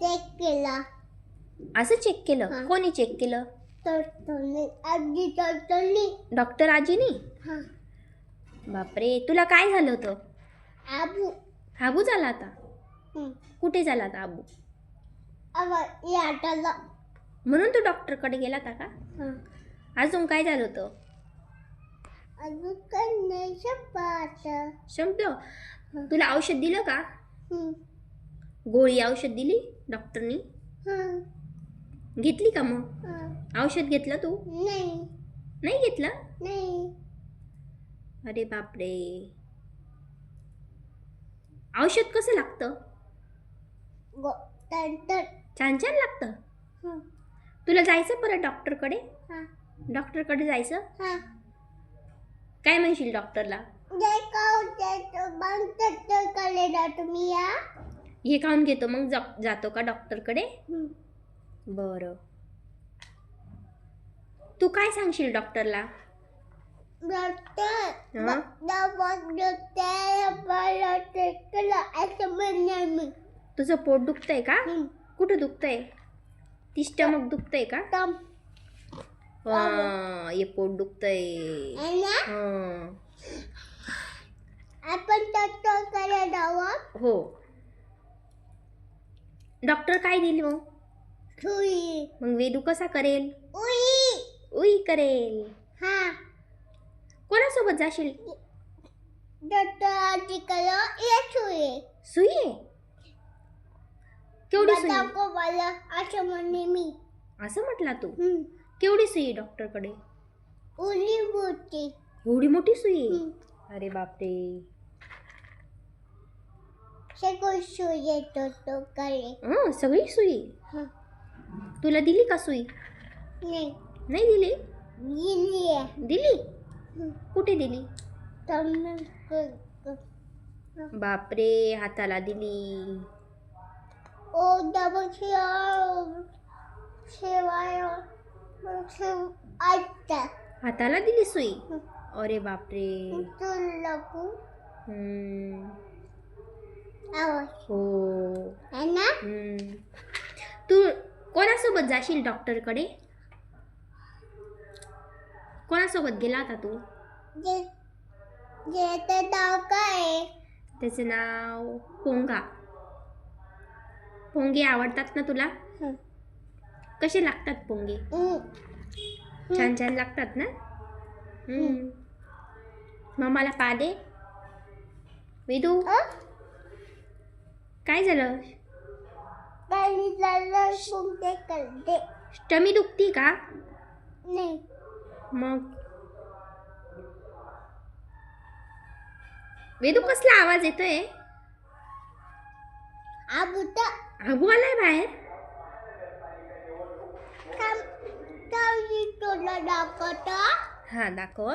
Check केला. असं check केलं? हां. कोणी चेक केलं? आजी. डॉक्टर आजीनी? हां. बापरे, तुला काय झालं होतं? आबू. आबू झाला आता? हं. कुठे झाला आता आबू? याटाला. म्हणून तू डॉक्टरकडे गेला होता का? हां. अजून काय झालं होतं? अजून काही नाही संपलं? तुला औषध दिलं का? गोळी औषध दिली डॉक्टरनी? घेतली का मग? औषध घेतलं तू? नाही घेतलं? अरे बापरे, औषध कसं लागतं? छान छान लागतं. तुला जायचं परत डॉक्टरकडे? डॉक्टरकडे जायचं? काय म्हणशील डॉक्टरला? हे खाऊन घेतो मग जातो का डॉक्टरकडे? बरं. तू काय सांगशील डॉक्टरला? तुझं पोट दुखतंय का? कुठं दुखतंय? ती स्टमक दुखतंय का? हे पोट दुखतंय. आपण डॉक्टरकडे जाऊ. हो. डॉक्टर काय दिली मग? सुई. मग वेदू कसा करेल? उई करेल. कोणासोबत जाशील? डॉक्टर आजीकडे सुई आहे? केवढी सुई? असं म्हणे मी. असं म्हटला तू? केवढी सुई आहे डॉक्टरकडे? मोठी. एवढी मोठी सुई आहे? अरे बापरे. सगळी सुई येतो तो कडे. सगळी सुई? तुला दिली का सुई? नाही दिली? दिली? कुठे दिली? बापरे, हाताला दिली. हाताला दिली सुई? अरे बापरे. हो. तू कोणासोबत जाशील डॉक्टरकडे? कोणासोबत गेला होता तू? नाव काय? त्याचं नाव पोंगा. पोंगे आवडतात ना तुला? कसे लागतात पोंगे? छान छान लागतात ना? मम्माला पा दे. वेदू, काय झालं? स्टमी दुखती का? नाही. मग वेदू, कसला आवाज येतोय? आबू आलाय बाहेर? हा, दाखव.